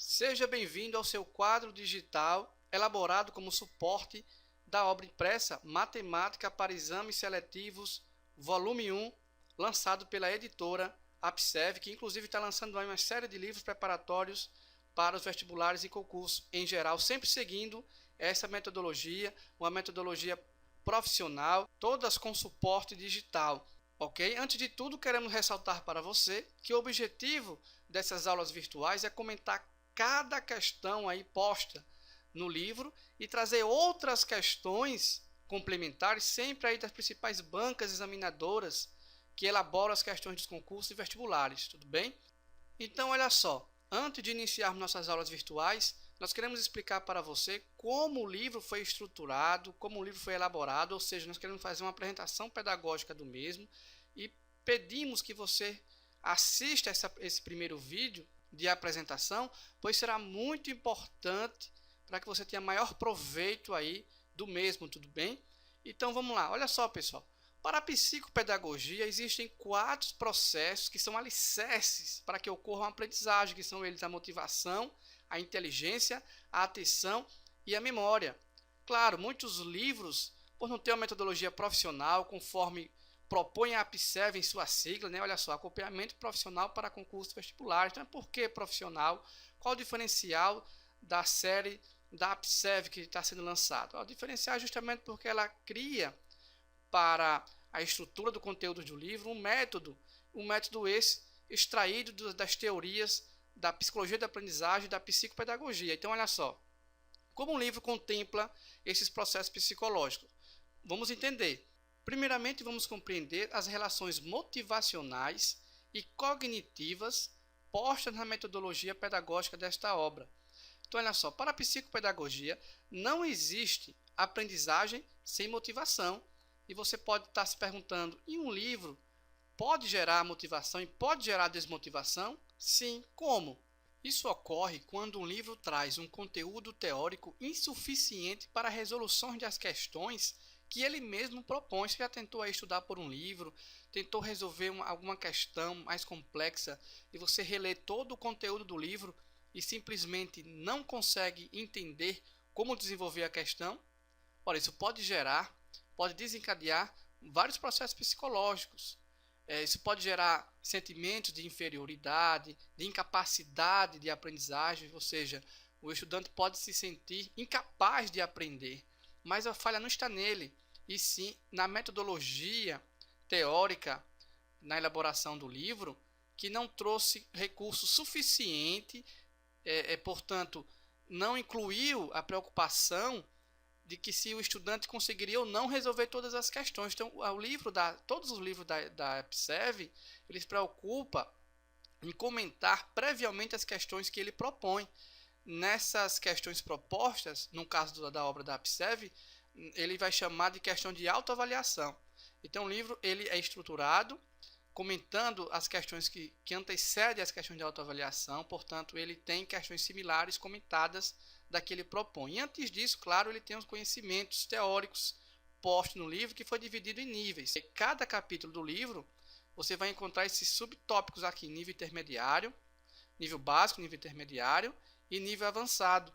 Seja bem-vindo ao seu quadro digital elaborado como suporte da obra impressa Matemática para Exames Seletivos, volume 1, lançado pela editora APSEV, que inclusive está lançando uma série de livros preparatórios para os vestibulares e concursos em geral, sempre seguindo essa metodologia, uma metodologia profissional, todas com suporte digital. Ok? Antes de tudo, queremos ressaltar para você que o objetivo dessas aulas virtuais é comentar cada questão aí posta no livro e trazer outras questões complementares sempre aí das principais bancas examinadoras que elaboram as questões dos concursos e vestibulares, tudo bem? Então, olha só, antes de iniciarmos nossas aulas virtuais, nós queremos explicar para você como o livro foi estruturado, como o livro foi elaborado, ou seja, nós queremos fazer uma apresentação pedagógica do mesmo e pedimos que você assista esse primeiro vídeo de apresentação, pois será muito importante para que você tenha maior proveito aí do mesmo, tudo bem? Então vamos lá, olha só pessoal, para a psicopedagogia existem 4 processos que são alicerces para que ocorra uma aprendizagem, que são eles a motivação, a inteligência, a atenção e a memória. Claro, muitos livros, por não ter uma metodologia profissional, conforme propõe a APSEV em sua sigla, né? Olha só, acompanhamento profissional para concursos vestibulares. Então, por que profissional? Qual o diferencial da série da APSEV que está sendo lançada? O diferencial é justamente porque ela cria para a estrutura do conteúdo do livro um método esse extraído das teorias da psicologia da aprendizagem e da psicopedagogia. Então, olha só, como o livro contempla esses processos psicológicos? Vamos entender. Primeiramente, vamos compreender as relações motivacionais e cognitivas postas na metodologia pedagógica desta obra. Então, olha só, para a psicopedagogia, não existe aprendizagem sem motivação. E você pode estar se perguntando, e um livro pode gerar motivação e pode gerar desmotivação? Sim, como? Isso ocorre quando um livro traz um conteúdo teórico insuficiente para a resolução das questões que ele mesmo propõe. Você já tentou estudar por um livro, tentou resolver alguma questão mais complexa e você relê todo o conteúdo do livro e simplesmente não consegue entender como desenvolver a questão? Ora, isso pode desencadear vários processos psicológicos. Isso pode gerar sentimentos de inferioridade, de incapacidade de aprendizagem, ou seja, o estudante pode se sentir incapaz de aprender, mas a falha não está nele, e sim na metodologia teórica, na elaboração do livro, que não trouxe recurso suficiente, portanto, não incluiu a preocupação de que se o estudante conseguiria ou não resolver todas as questões. Então, todos os livros da APSEV, eles se preocupam em comentar previamente as questões que ele propõe. Nessas questões propostas, no caso da obra da APSEV, ele vai chamar de questão de autoavaliação. Então, o livro ele é estruturado comentando as questões que antecedem as questões de autoavaliação, portanto, ele tem questões similares comentadas da que ele propõe. E antes disso, claro, ele tem os conhecimentos teóricos postos no livro, que foi dividido em níveis. Em cada capítulo do livro, você vai encontrar esses subtópicos aqui, nível intermediário, nível básico, nível intermediário e nível avançado.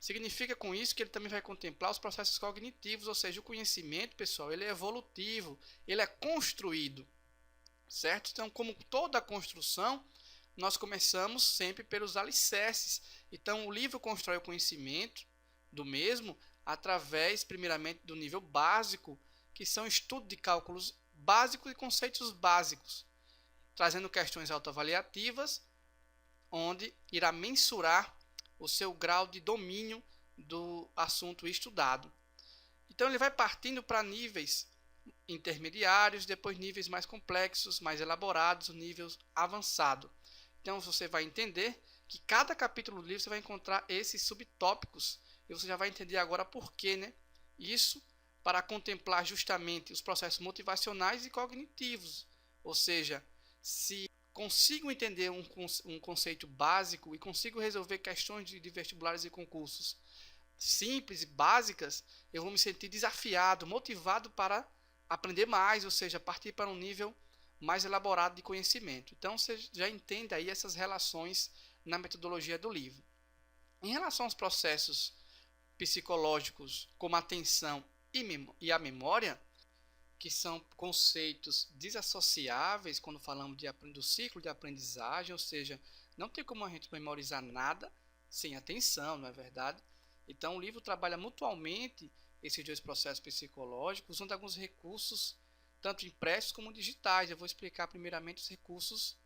Significa com isso que ele também vai contemplar os processos cognitivos, ou seja, o conhecimento, pessoal, ele é evolutivo, ele é construído. Certo? Então, como toda a construção, nós começamos sempre pelos alicerces. Então, o livro constrói o conhecimento do mesmo através, primeiramente, do nível básico, que são estudo de cálculos básicos e conceitos básicos, trazendo questões autoavaliativas, onde irá mensurar o seu grau de domínio do assunto estudado. Então, ele vai partindo para níveis intermediários, depois níveis mais complexos, mais elaborados, níveis avançado. Então você vai entender que cada capítulo do livro você vai encontrar esses subtópicos e você já vai entender agora por quê, né? Isso para contemplar justamente os processos motivacionais e cognitivos, ou seja, se consigo entender um conceito básico e consigo resolver questões de vestibulares e concursos simples e básicas, eu vou me sentir desafiado, motivado para aprender mais, ou seja, partir para um nível mais elaborado de conhecimento. Então, você já entende aí essas relações na metodologia do livro. Em relação aos processos psicológicos como a atenção e a memória, que são conceitos desassociáveis quando falamos do ciclo de aprendizagem, ou seja, não tem como a gente memorizar nada sem atenção, não é verdade? Então o livro trabalha mutuamente esses dois processos psicológicos, usando alguns recursos, tanto impressos como digitais. Eu vou explicar primeiramente os recursos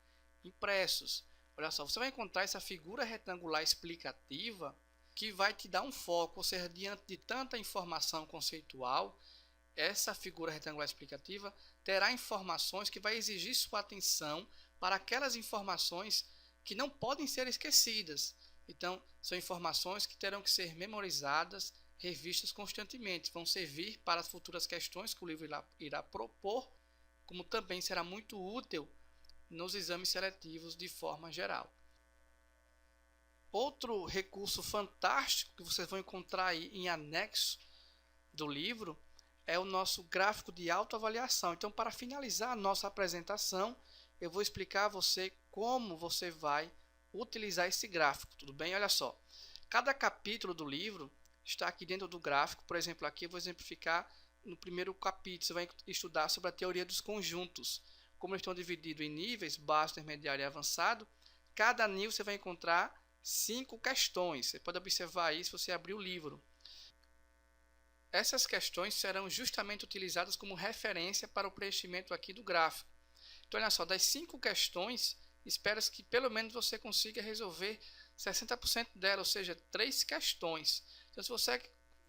impressos. Olha só, você vai encontrar essa figura retangular explicativa que vai te dar um foco, ou seja, diante de tanta informação conceitual, essa figura retangular explicativa terá informações que vai exigir sua atenção para aquelas informações que não podem ser esquecidas. Então, são informações que terão que ser memorizadas, revistas constantemente. Vão servir para as futuras questões que o livro irá propor, como também será muito útil nos exames seletivos de forma geral. Outro recurso fantástico que vocês vão encontrar aí em anexo do livro é o nosso gráfico de autoavaliação. Então, para finalizar a nossa apresentação, eu vou explicar a você como você vai utilizar esse gráfico, tudo bem? Olha só, cada capítulo do livro está aqui dentro do gráfico. Por exemplo, aqui eu vou exemplificar no primeiro capítulo, você vai estudar sobre a teoria dos conjuntos. Como eles estão divididos em níveis, básico, intermediário e avançado, cada nível você vai encontrar 5 questões. Você pode observar isso se você abrir o livro. Essas questões serão justamente utilizadas como referência para o preenchimento aqui do gráfico. Então, olha só, das 5 questões, espera-se que pelo menos você consiga resolver 60% delas, ou seja, 3 questões. Então, se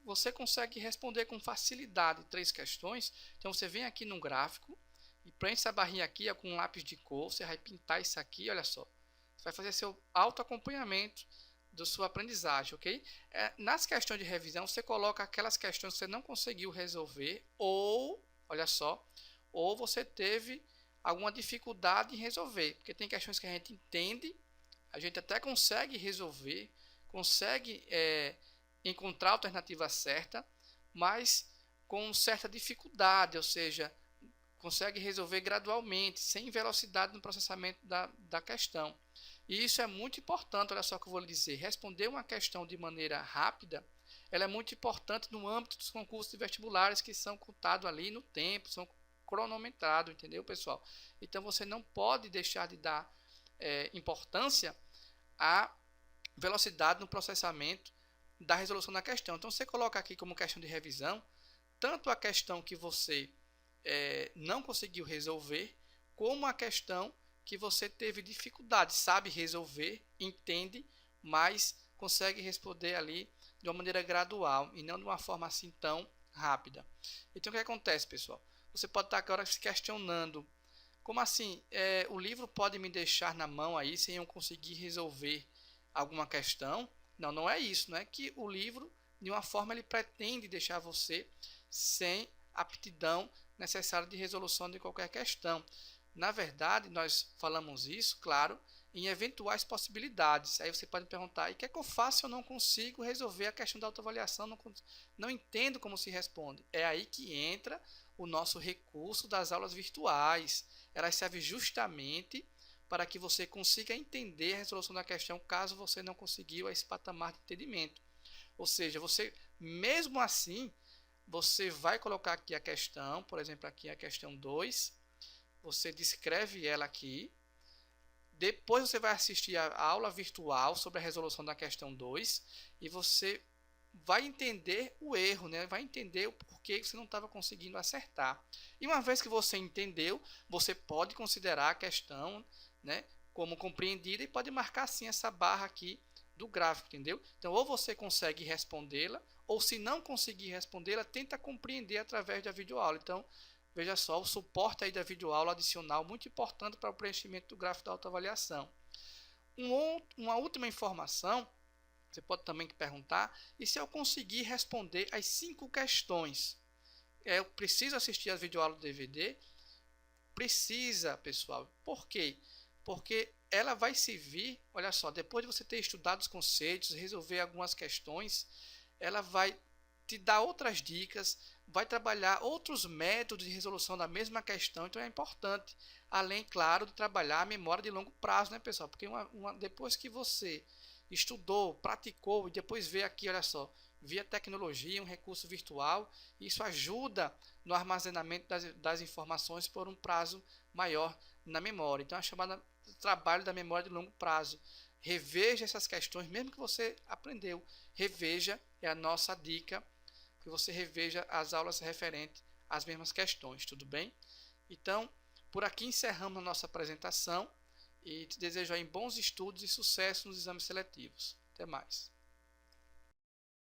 você consegue responder com facilidade 3 questões, então você vem aqui no gráfico e preenche essa barrinha aqui com um lápis de cor, você vai pintar isso aqui, olha só. Você vai fazer seu autoacompanhamento da sua aprendizagem, ok? Nas questões de revisão, você coloca aquelas questões que você não conseguiu resolver ou, olha só, ou você teve alguma dificuldade em resolver, porque tem questões que a gente entende, a gente até consegue resolver, consegue encontrar a alternativa certa, mas com certa dificuldade, ou seja, consegue resolver gradualmente, sem velocidade no processamento da questão. E isso é muito importante, olha só o que eu vou lhe dizer. Responder uma questão de maneira rápida, ela é muito importante no âmbito dos concursos de vestibulares que são contados ali no tempo, são cronometrados, entendeu, pessoal? Então, você não pode deixar de dar importância à velocidade no processamento da resolução da questão. Então, você coloca aqui como questão de revisão, tanto a questão que você não conseguiu resolver, como a questão que você teve dificuldade, sabe resolver, entende, mas consegue responder ali de uma maneira gradual e não de uma forma assim tão rápida. Então, o que acontece, pessoal? Você pode estar agora se questionando, como assim? O livro pode me deixar na mão aí sem eu conseguir resolver alguma questão? Não, não é isso. Não é que o livro, de uma forma, ele pretende deixar você sem aptidão necessária de resolução de qualquer questão. Na verdade, nós falamos isso, claro, em eventuais possibilidades. Aí você pode perguntar, e o que é que eu faço se eu não consigo resolver a questão da autoavaliação, não entendo como se responde? É aí que entra o nosso recurso das aulas virtuais. Elas servem justamente para que você consiga entender a resolução da questão, caso você não conseguiu esse patamar de entendimento. Ou seja, você, mesmo assim, você vai colocar aqui a questão, por exemplo, aqui a questão 2, você descreve ela aqui, depois você vai assistir a aula virtual sobre a resolução da questão 2 e você vai entender o erro, né? Vai entender o porquê você não estava conseguindo acertar. E uma vez que você entendeu, você pode considerar a questão, né, como compreendida e pode marcar assim essa barra aqui do gráfico, entendeu? Então, ou você consegue respondê-la, ou se não conseguir respondê-la, tenta compreender através da videoaula. Então, veja só, o suporte aí da videoaula adicional, muito importante para o preenchimento do gráfico da autoavaliação. Uma última informação, você pode também perguntar, e se eu conseguir responder as 5 questões? Eu preciso assistir a videoaula do DVD? Precisa, pessoal. Por quê? Porque ela vai servir, olha só, depois de você ter estudado os conceitos, resolver algumas questões, ela vai te dar outras dicas, vai trabalhar outros métodos de resolução da mesma questão. Então é importante, além, claro, de trabalhar a memória de longo prazo, né, pessoal? Porque depois que você estudou, praticou e depois vê aqui, olha só, via tecnologia, um recurso virtual, isso ajuda no armazenamento das informações por um prazo maior na memória. Então é chamada trabalho da memória de longo prazo. Reveja essas questões, mesmo que você aprendeu, reveja, é a nossa dica, que você reveja as aulas referentes às mesmas questões, tudo bem? Então, por aqui encerramos a nossa apresentação e te desejo aí bons estudos e sucesso nos exames seletivos. Até mais.